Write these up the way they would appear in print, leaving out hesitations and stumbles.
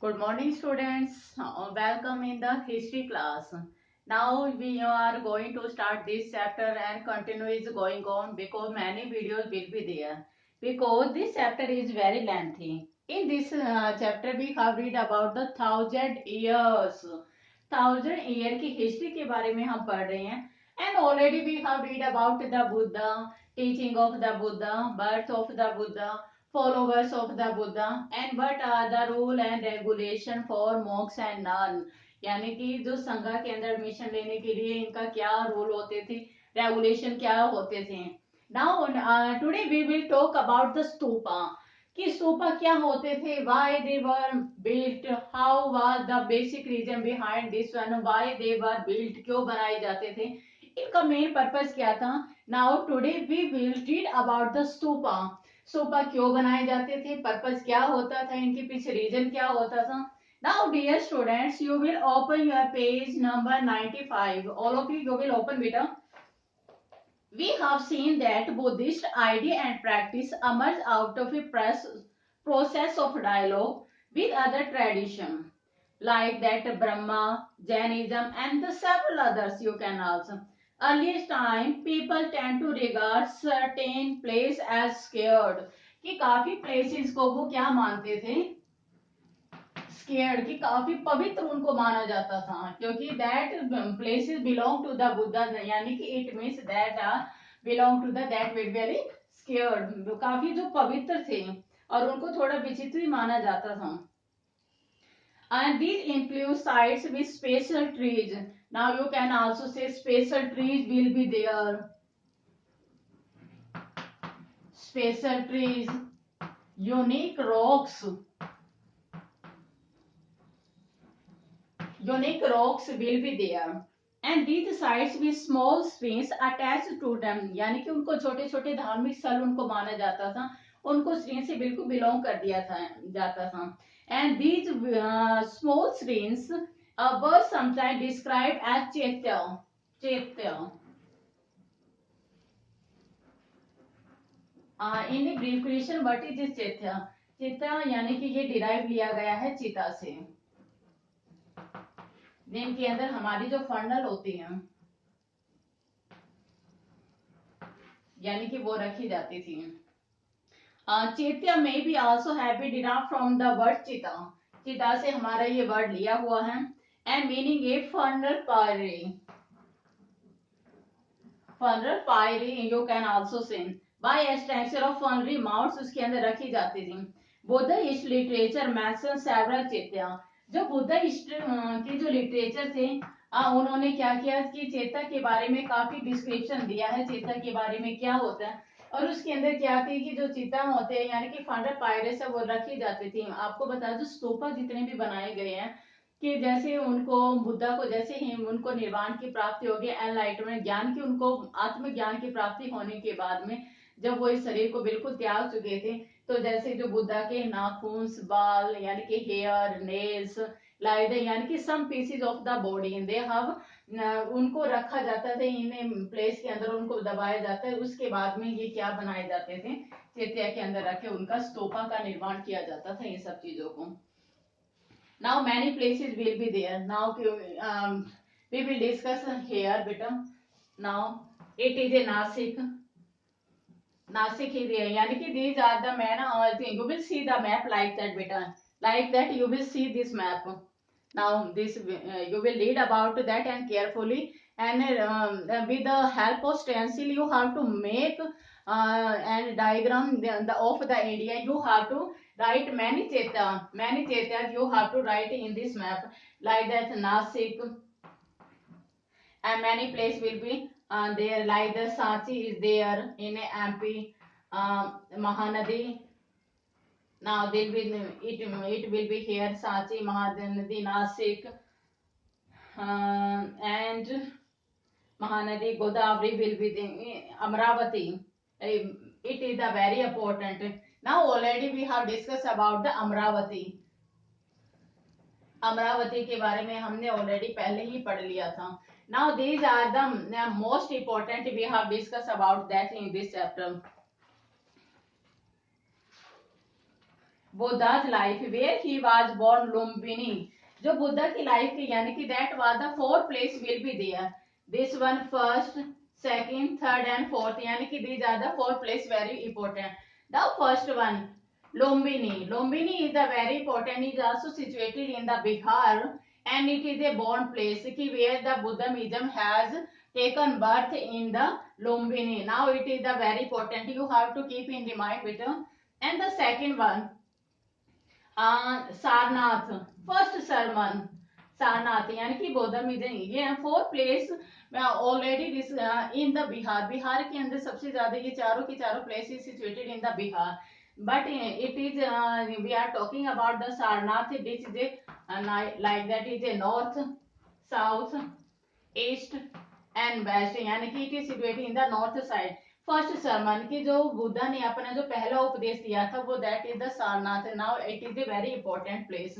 Good morning, students. Welcome in the history class. Now we are going to start this chapter and continue is going on because many videos will be there. Because this chapter is very lengthy. In this chapter we have read about the 1,000 years. 1,000 year की history के बारे में हम पढ़ रहे हैं. And already we have read about the Buddha, teaching of the Buddha, birth of the Buddha, followers of the Buddha and what are the rule and regulation for monks and nun. यानी कि जो संघा के अंदर admission लेने के लिए इनका क्या रूल होते थे, रेगुलेशन क्या होते थे. Now today we will talk about the stupa कि स्तूपा क्या होते थे, why they were built, how was the basic reason behind this one, why they were built, क्यों बनाए जाते थे, इनका मेन पर्पस क्या था. Now today we will read about the stupa. Stupa क्यों बनाए जाते थे, पर्पस क्या होता था, इनके पीछे रीजन क्या होता था. Now dear students, you will open your page number 95. All of you will open बेटा. We have seen that Buddhist idea and practice emerge out of a process of dialogue with other traditions like that Brahma, Jainism and the several others you can also. Earliest time people tend to regard certain place as scared कि काफी places को वो क्या मानते थे, scared कि काफी पवित्र उनको माना जाता था क्योंकि that places belong to the Buddha यानी कि it means that belong to the that very scared, काफी जो पवित्र थे और उनको थोड़ा विचित्र ही माना जाता था. And these include sites with special trees. Now you can also say special trees will be there. Special trees, unique rocks. Unique rocks will be there. And these sites with small streams attached to them. यानी कि उनको छोटे छोटे धार्मिक स्थल उनको माना जाता था, उनको stream से बिल्कुल बिलोंग कर दिया था जाता था. And these small streams were sometimes described as chaitya. Chaitya. In the brief question, what is this chaitya? चिता यानी कि ये डिराइव लिया गया है चिता से, जिनके अंदर हमारी जो फंडल होती हैं यानी कि वो रखी जाती थी. चैत्य में भी also have be derived from the word chita. चिता से हमारा ये वर्ड लिया हुआ है. And meaning A फंडल pyre. Funeral pyre you can also say by extension of funerary mounds उसके अंदर रखी जाती थी. Buddhist literature mention several chaitya. जो बुद्धिस्ट की जो लिटरेचर थे उन्होंने क्या किया कि चेता के बारे में काफी डिस्क्रिप्शन दिया है, चेता के बारे में क्या होता है. और उसके अंदर क्या थी कि जो चिता होते हैं यानी कि फंडल पायरेस वो रखी जाती थी. आपको बता दो स्तूपा जितने भी बनाए गए हैं कि जैसे उनको बुद्धा को जैसे ही उनको निर्वाण की प्राप्ति होगी, एनलाइटमेंट ज्ञान की, उनको आत्मज्ञान की प्राप्ति होने के बाद में जब वो इस शरीर को बिल्कुल त्याग चुके थे, तो जैसे जो बुद्धा के नाखून, बाल यानी कि हेयर, नेल्स, लाइक यानी कि some pieces of the body they have उनको रखा जाता था इन प्लेस के अंदर, उनको दबाया जाता है. उसके बाद में ये क्या बनाए जाते थे, चेत्या के अंदर रखे उनका स्तूपा का निर्माण किया जाता था इन सब चीजों को. Now many places will be there. Now we will discuss here beta. Now it is a Nasik. Nasik is there. यानी कि these are the main thing. You will see the map like that beta. Like that you will see this map. Now this you will read about that and carefully, and with the help of stencil you have to make and diagram of the India. You have to write many chetas you have to write in this map like that Nasik, and many place will be there like the Sanchi is there in MP, Mahanadi. Now there will it will be here Sanchi, Mahanadi, Nasik, and Mahanadi, Godavari will be the Amravati. It is a very important. Now already we have discussed about the Amravati. Amravati के बारे में हमने already पहले ही पढ़ लिया था. Now these are the most important we have discuss about that in this chapter. Buddha's life where he was born Lumbini. जो बुद्धा की लाइफ की यानी कि that was the four place will be there. This one first, second, third and fourth यानी कि these are the four place very important. The first one Lumbini. Lumbini is the very important. Is also situated in the Bihar and it is a born place ki where the Buddhism has taken birth in the Lumbini. Now it is the very important. You have to keep in the mind, beta. And the second one Sarnath first sermon Sarnath यानी कि बौद्धम ये है four place already this in the Bihar Bihar के अंदर सबसे ज्यादा ये चारों की चारों places situated in the Bihar but it is we are talking about the Sarnath which is like that is a north south east and west यानी कि it is situated in the north side first sermon की जो बुद्धा ने अपना जो पहला उपदेश दिया था वो that is the Sarnath now it is a very important place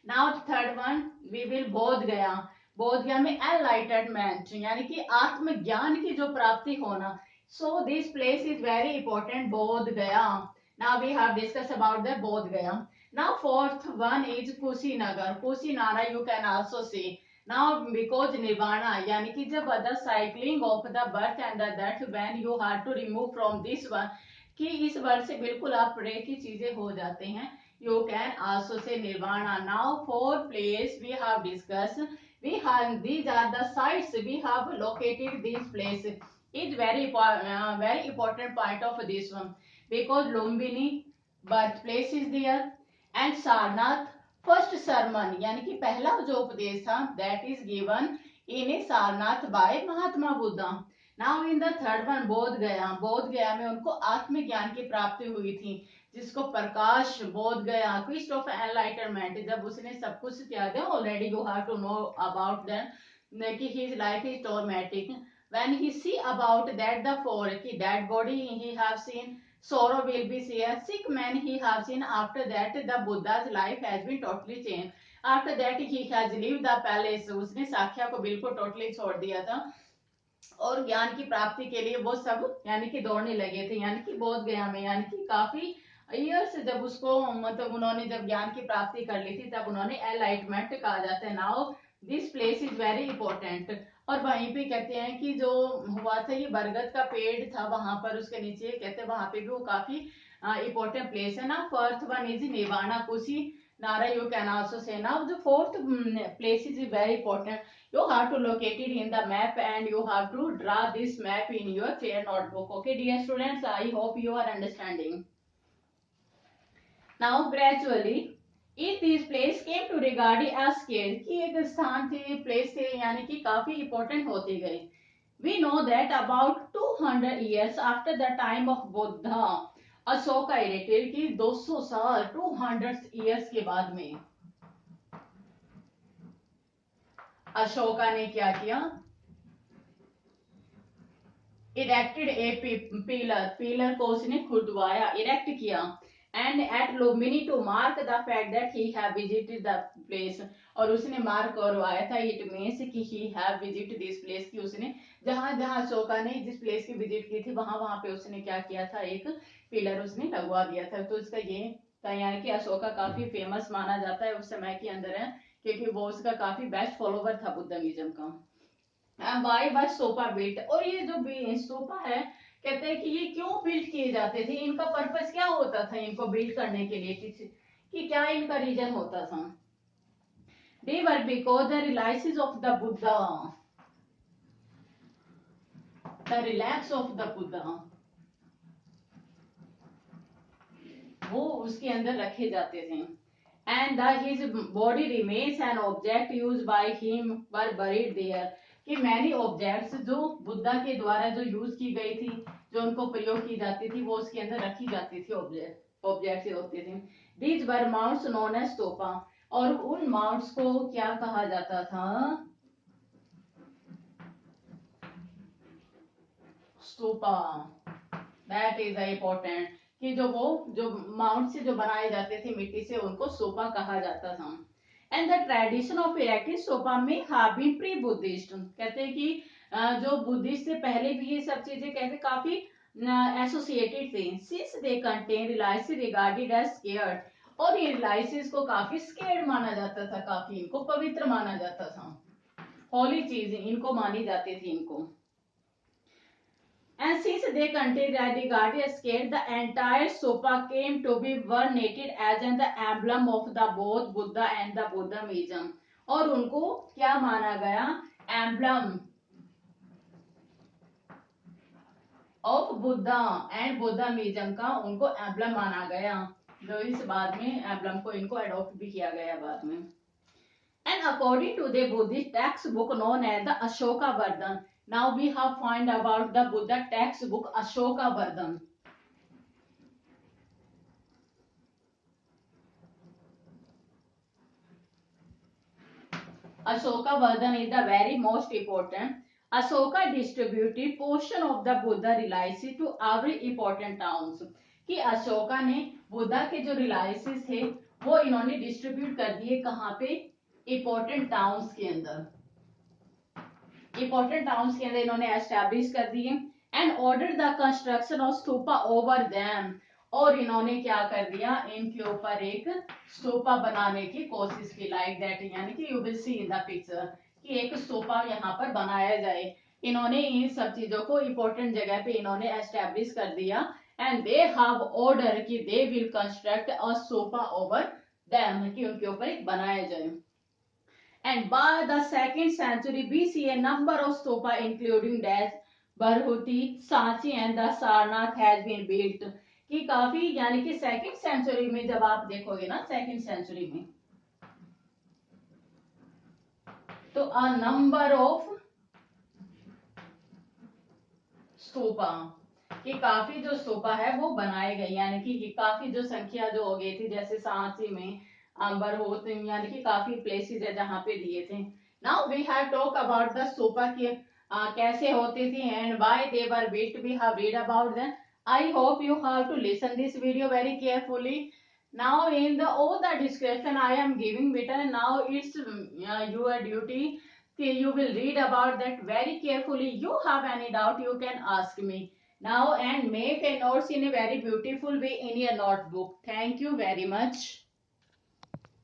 now third one we will Bodh Gaya में एनलाइटनमेंट यानी कि आत्मज्ञान की जो प्राप्ति होना so this place is very important Bodh Gaya now we have discuss about the Bodh Gaya now fourth one is Kushinagar you can also see now because nirvana yani ki jab the cycling of the birth and the death when you have to remove from this one कि इस word से बिल्कुल आप pray की चीजें हो जाते हैं you can also say nirvana now four place we have discussed we have these are the sites we have located this place is very important part of this one because Lumbini birthplace is there and Sarnath first sermon यानी कि पहला जो उपदेश था that is given in a Sarnath by Mahatma Buddha now in the third one Bodh Gaya में उनको आत्मज्ञान की प्राप्ति हुई थी जिसको प्रकाश बोध गया क्विस्ट ऑफ एनलाइटनमेंट जब उसने सब कुछ त्यागा already you have to know about that कि his life is traumatic when he see about that the four ki dead body he have seen sorrow will be there sick man he have seen after that the buddha's life has been totally changed after that he has leave the palace उसने साख्या को बिल्कुल totally छोड़ दिया था और ज्ञान की प्राप्ति के लिए वो सब यानी कि दौड़ने लगे थे यानी कि बोध गया में यानी कि काफी ईयर्स जब उसको मतलब उन्होंने जब ज्ञान की प्राप्ति कर ली थी तब उन्होंने एनलाइटमेंट कहा जाता है now this place is very important और वहीं पे कहते हैं कि जो हुआ था ये बरगद का पेड़ था वहां पर उसके नीचे कहते हैं वहां पे भी वो काफी इंपॉर्टेंट प्लेस है ना फोर्थ वन इज नेवाना कुशी नारा यू कैन आल्सो से now the fourth place is very important you have to locate it in the map and you have to draw this map in your fair notebook okay dear students I hope you are understanding now gradually if this place came to regard as scared कि एक स्थान थे place थे यानी कि काफी important होते गए we know that about 200 years after the time of Buddha Ashoka इरेटेड कि 200 साल 200 years के बाद में अशोका ने क्या किया इरेक्टेड ए पिलर को उसने खुदवाया इरेक्ट किया and at Lumbini to mark the fact that he have visited the place और उसने मार्क करवाया था इट मीन्स कि he have visit this place की उसने जहां जहां अशोका ने जिस प्लेस की विजिट की थी वहां वहां पे उसने क्या किया था एक पिलर उसने लगवा दिया था तो इसका ये यानी कि अशोका काफी फेमस माना जाता है उस समय के अंदर है क्योंकि वो उसका काफी बेस्ट फॉलोवर था बुद्धिज्म का वाई वाज स्तूपा बिल्ट और ये जो स्तूपा है कहते हैं कि ये क्यों बिल्ड किए जाते थे इनका पर्पस क्या होता था इनको बिल्ड करने के लिए कि क्या इनका रीजन होता था they were because the relics of the Buddha the relics of the Buddha वो उसके अंदर रखे जाते थे and his body remains an object used by him were buried there कि मैनी ऑब्जेक्ट्स जो बुद्धा के द्वारा जो यूज की गई थी जो उनको प्रयोग की जाती थी वो उसके अंदर रखी जाती थी ऑब्जेक्ट होते थे these were mounts known as stupa और उन माउंट्स को क्या कहा जाता था स्तूपा दैट इज इम्पोर्टेंट कि जो माउंट से जो बनाए जाते थे मिट्टी से उनको स्तूपा कहा जाता था and the tradition of erecting stupa में हैव बीन प्री बुद्धिस्ट कहते हैं कि जो बुद्धिस्ट से पहले भी ये सब चीजें कहते काफी एसोसिएटेड थे since they contain reliance regarded as scared और ये रिलाइसिस को काफी स्केर्ड माना जाता था, काफी इनको पवित्र माना जाता था, होली चीज इनको मानी जाती थी इनको। And since they contained and regarded as scared, the entire sopa came to be venerated as an the emblem of the both Buddha and the Buddhism. और उनको क्या माना गया, emblem of Buddha and Buddhism का उनको एम्बलम माना गया, जो इस बाद में एम्बलम को इनको अडॉप्ट भी किया गया बाद में। And according to the Buddhist textbook known as the Ashoka Vardhan, now we have find about the Buddha textbook Ashoka Vardhan. Ashoka Vardhan is the very most important. Ashoka distributed portion of the Buddha realities to every important towns. कि अशोका ने बुद्धा के जो रिलाइसिस थे वो इन्होंने distribute कर दिए कहाँ पे, इंपॉर्टेंट टाउन्स के अंदर, इंपॉर्टेंट टाउन्स के अंदर इन्होंने एस्टैब्लिश कर दिए। And order the construction of stupa over them, और इन्होंने क्या कर दिया, इनके ऊपर एक स्तूपा बनाने की कोशिश की, लाइक दैट, यानी कि you will see in the picture कि एक स्तूपा यहाँ पर बनाया जाए। इन्होंने इन सब चीजों को इंपॉर्टेंट जगह पे इन्होंने एस्टैब्लिश कर दिया। एंड दे हैव ऑर्डर कि they will construct a stupa over them, कि उनके ऊपर एक बनाया जाए। And by the 2nd century BC, a number of stupa including Dash, Bharhuti, Sanchi and the Sarnath has been built. कि काफी यानी कि 2nd सेंचुरी में जब आप देखोगे ना, 2nd सेंचुरी में तो अ नंबर ऑफ स्तूपा, कि काफी जो स्तूपा है वो बनाए गए, यानी कि काफी जो संख्या जो हो गई थी, जैसे सांची में अंबर होते, यानी कि काफी प्लेसेस है जहाँ पे दिए थे। Now we have talk about the stupa की कैसे होती थी and why they were built, we have read about them. I hope you have to listen this video very carefully. Now in the all the description I am giving better, now it's your duty, you will read about that very carefully. You have any doubt you can ask me now and make a notes in a very beautiful way in your notebook. Thank you very much.